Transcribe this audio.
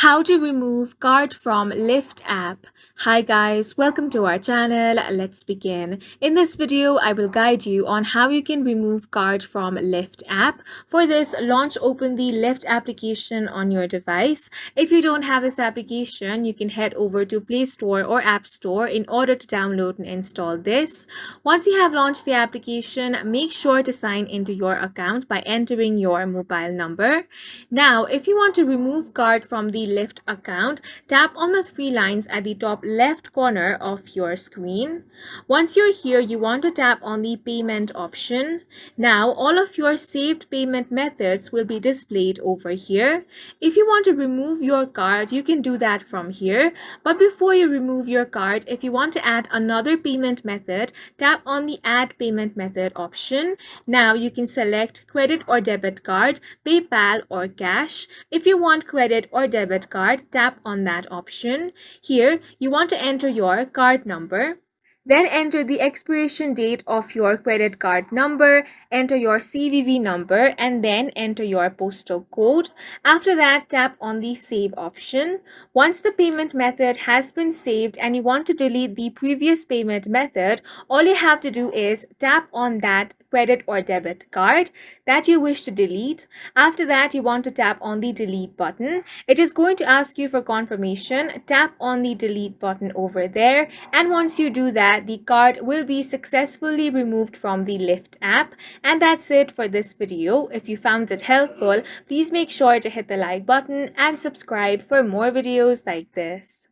How to remove card from Lyft app. Hi guys, welcome to our channel. Let's begin. In this video, I will guide you on how you can remove card from Lyft app. For this, launch open the Lyft application on your device. If you don't have this application, you can head over to Play Store or App Store in order to download and install this. Once you have launched the application, make sure to sign into your account by entering your mobile number. Now, if you want to remove card from the Lyft account, tap on the three lines at the top left corner of your screen. Once you're here, you want to tap on the payment option. Now, all of your saved payment methods will be displayed over here. If you want to remove your card, you can do that from here. But before you remove your card, if you want to add another payment method, tap on the Add Payment Method option. Now, you can select credit or debit card, PayPal, or cash. If you want credit or debit card, tap on that option. Here, you want to enter your card number. Then enter the expiration date of your credit card number, enter your CVV number, and then enter your postal code. After that, tap on the Save option. Once the payment method has been saved and you want to delete the previous payment method, all you have to do is tap on that credit or debit card that you wish to delete. After that, you want to tap on the Delete button. It is going to ask you for confirmation. Tap on the Delete button over there, and once you do that, the card will be successfully removed from the Lyft app. And that's it for this video. If you found it helpful, please make sure to hit the like button and subscribe for more videos like this.